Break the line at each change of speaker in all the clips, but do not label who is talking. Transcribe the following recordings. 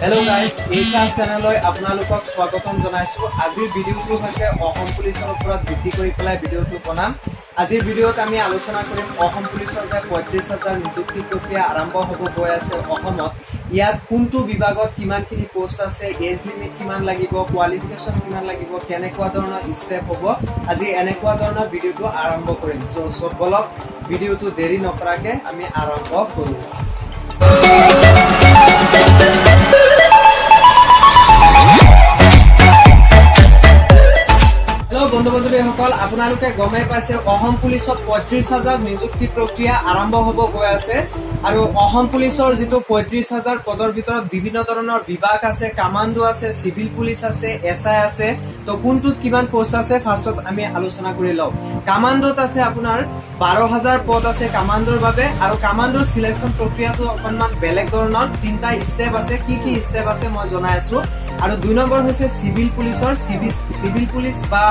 Hello guys এইচাৰ চেনেললৈ আপোনালোকক স্বাগতম জনাইছো। আজিৰ ভিডিওটো হৈছে অসম পুলিচৰ ওপৰত ভিত্তি কৰি পেলাই ভিডিওটো বনাম। আজিৰ ভিডিওত আমি আলোচনা কৰিম অসম পুলিচৰ যে ৩৫,০০০ নিযুক্তি প্ৰক্ৰিয়া আৰম্ভ হ'ব গৈ আছে অসমত। ইয়াত কোনটো বিভাগত কিমানখিনি পোষ্ট আছে, এজ লিমিট কিমান লাগিব, কোৱালিফিকেশ্যন কিমান লাগিব, কেনেকুৱা ধৰণৰ ষ্টেপ হ'ব, আজি এনেকুৱা ধৰণৰ ভিডিওটো আৰম্ভ কৰিম। চ' বলক ভিডিওটো দেৰি নকৰাকৈ আমি আৰম্ভ কৰোঁ। বন্ধু বান্ধৱীসকল, আপোনালোকে গমেই পাইছে অসম পুলিচত ৩৫,০০০ নিযুক্তি প্ৰক্ৰিয়া আৰম্ভ হ'ব গৈ আছে। আৰু অসম পুলিচৰ যিটো ৩৫,০০০ পদৰ ভিতৰত বিভিন্ন ধৰণৰ বিভাগ আছে, কামাণ্ডো আছে, চিভিল পুলিচ আছে, SI আছে। তো কোনটোত কিমান পোষ্ট আছে ফাৰ্ষ্টত আমি আলোচনা কৰি লওঁ। কামাণ্ডোত আছে আপোনাৰ ১২,০০০ পদ আছে কামাণ্ডোৰ বাবে। আৰু কামাণ্ডোৰ চিলেকশ্যন প্ৰক্ৰিয়াটো অকণমান বেলেগ ধৰণৰ, ৩টা ষ্টেপ আছে। কি কি ষ্টেপ আছে মই জনাই আছো। আৰু ২ নম্বৰ হৈছে চিভিল পুলিচৰ, চিভিল পুলিচ বা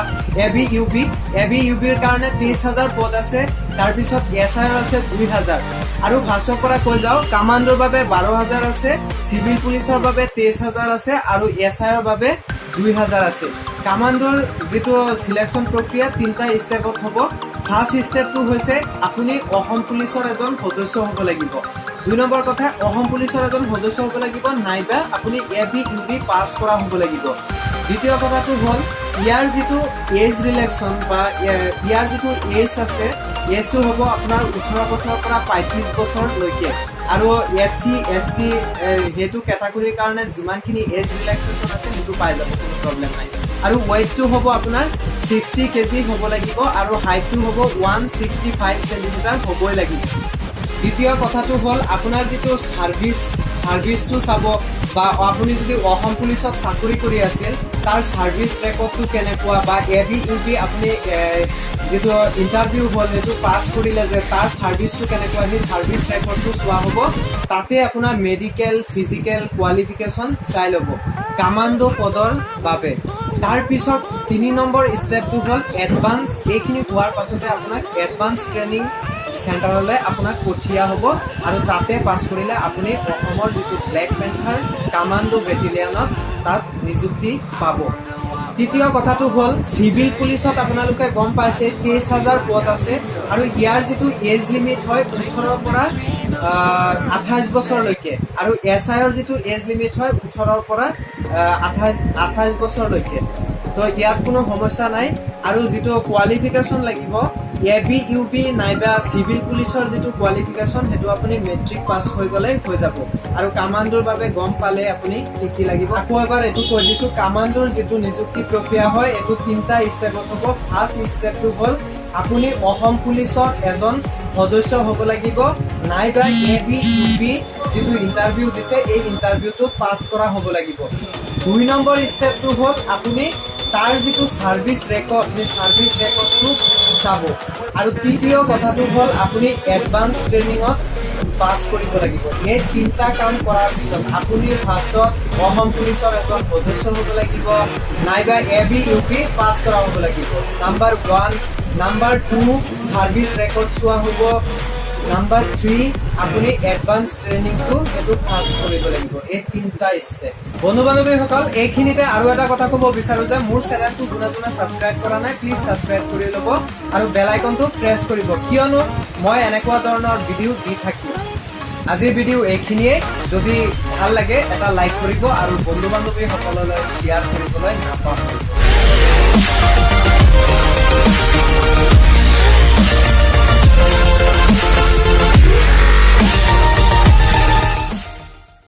ABUBৰ কাৰণে ২৩,০০০ পদ আছে। তাৰপিছত SI আছে ২,০০০। আৰু ফাৰ্ষ্টৰ পৰা কৈ যাওঁ, কামাণ্ডোৰ বাবে ১২,০০০ আছে, চিভিল পুলিচৰ বাবে ২৩,০০০ আছে আৰু SIৰ বাবে ২,০০০ আছে। কামাণ্ডোৰ যিটো চিলেকশ্যন প্ৰক্ৰিয়া 3টা ষ্টেপত হ'ব। ফাৰ্ষ্ট ষ্টেপটো হৈছে আপুনি অসম পুলিচৰ এজন সদস্য হ'ব লাগিব। ২ নম্বৰ কথা, অসম পুলিচৰ এজন সদস্য হ'ব লাগিব, নাইবা আপুনি ABUB পাছ কৰা হ'ব লাগিব। দ্বিতীয় কথাটো হ'ল ইয়াৰ যিটো এজ ৰিলেকশ্যন বা ইয়াৰ যিটো এজ আছে, এজটো হ'ব আপোনাৰ ১৮ বছৰৰ পৰা ৩৫ বছৰলৈকে। আৰু SC ST সেইটো কেটাগৰীৰ কাৰণে যিমানখিনি এজ ৰিলেক্সেশ্যন আছে সেইটো পাই যাব, কোনো প্ৰব্লেম নাই। আৰু ৱেইটটো হ'ব আপোনাৰ 60 kg হ'ব লাগিব আৰু হাইটটো হ'ব 165 cm হ'বই লাগিব। দ্বিতীয় কথাটো হ'ল আপোনাৰ যিটো ছাৰ্ভিচটো চাব, বা আপুনি যদি অসম পুলিচত চাকৰি কৰি আছিল তাৰ ছাৰ্ভিচ ৰেকৰ্ডটো কেনেকুৱা, বা ABUB আপুনি যিটো ইণ্টাৰভিউ হ'ল সেইটো পাছ কৰিলে যে তাৰ ছাৰ্ভিচটো কেনেকুৱা, সেই ছাৰ্ভিচ ৰেকৰ্ডটো চোৱা হ'ব। তাতে আপোনাৰ মেডিকেল, ফিজিকেল কোৱালিফিকেশ্যন চাই ল'ব কামাণ্ডো পদৰ বাবে। তাৰপিছত ৩ নম্বৰ ষ্টেপটো হ'ল এডভান্স। এইখিনি হোৱাৰ পাছতে আপোনাক এডভান্স ট্ৰেইনিং চেণ্টাৰলৈ আপোনাক পঠিওৱা হ'ব আৰু তাতে পাছ কৰিলে আপুনি অসমৰ যিটো ব্লেক পেন্থাৰ কামাণ্ডো বেটেলিয়নত তাত নিযুক্তি পাব। তৃতীয় কথাটো হ'ল চিভিল পুলিচত আপোনালোকে গম পাইছে ২৩,০০০ পদ আছে আৰু ইয়াৰ যিটো এজ লিমিট হয় ১৮ৰ পৰা ২৮ বছৰলৈকে। আৰু SIৰ যিটো এজ লিমিট হয় ১৮ৰ পৰা ২৮ বছৰলৈকে। তো ইয়াত কোনো সমস্যা নাই। আৰু যিটো কোৱালিফিকেশ্যন লাগিব ABUB নাইবা চিভিল পুলিচৰ যিটো কোৱালিফিকেশ্যন সেইটো আপুনি মেট্ৰিক পাছ হৈ গ'লে হৈ যাব। আৰু কামাণ্ডোৰ বাবে গম পালে আপুনি কি কি লাগিব। আকৌ এবাৰ এইটো কৈ দিছোঁ, কামাণ্ডোৰ যিটো নিযুক্তি প্ৰক্ৰিয়া হয় এইটো 3টা ষ্টেপত হ'ব। ফাৰ্ষ্ট ষ্টেপটো হ'ল আপুনি অসম পুলিচৰ এজন সদস্য হ'ব লাগিব, নাইবা ABUB যিটো ইণ্টাৰভিউ দিছে এই ইণ্টাৰভিউটো পাছ কৰা হ'ব লাগিব। ২ নম্বৰ ষ্টেপটো হ'ল আপুনি তাৰ যিটো ছাৰ্ভিচ ৰেকৰ্ড, সেই ছাৰ্ভিচ ৰেকৰ্ডটো চাব। আৰু তৃতীয় কথাটো হ'ল আপুনি এডভান্স ট্ৰেইনিঙত পাছ কৰিব লাগিব। এই 3টা কাম কৰাৰ পিছত আপুনি ফাৰ্ষ্টত অসম পুলিচৰ এজন সদস্য হ'ব লাগিব, নাইবা ABUB পাছ কৰা হ'ব লাগিব। নাম্বাৰ 1, নাম্বাৰ 2 ছাৰ্ভিচ ৰেকৰ্ড চোৱা হ'ব, নাম্বাৰ 3 আপুনি এডভান্স ট্ৰেইনিংটো সেইটো পাছ কৰিব লাগিব। এই 3টা ষ্টেপ। বন্ধু বান্ধৱীসকল, এইখিনিতে আৰু এটা কথা ক'ব বিচাৰোঁ যে মোৰ চেনেলটো যোনে ছাবস্ক্ৰাইব কৰা নাই প্লিজ ছাবস্ক্ৰাইব কৰি ল'ব আৰু বেল আইকনটো প্ৰেছ কৰিব, কিয়নো মই এনেকুৱা ধৰণৰ ভিডিঅ' দি থাকিম। আজিৰ ভিডিঅ' এইখিনিয়ে। যদি ভাল লাগে এটা লাইক কৰিব আৰু বন্ধু বান্ধৱীসকললৈ শ্বেয়াৰ কৰিবলৈ নাপাহৰিব।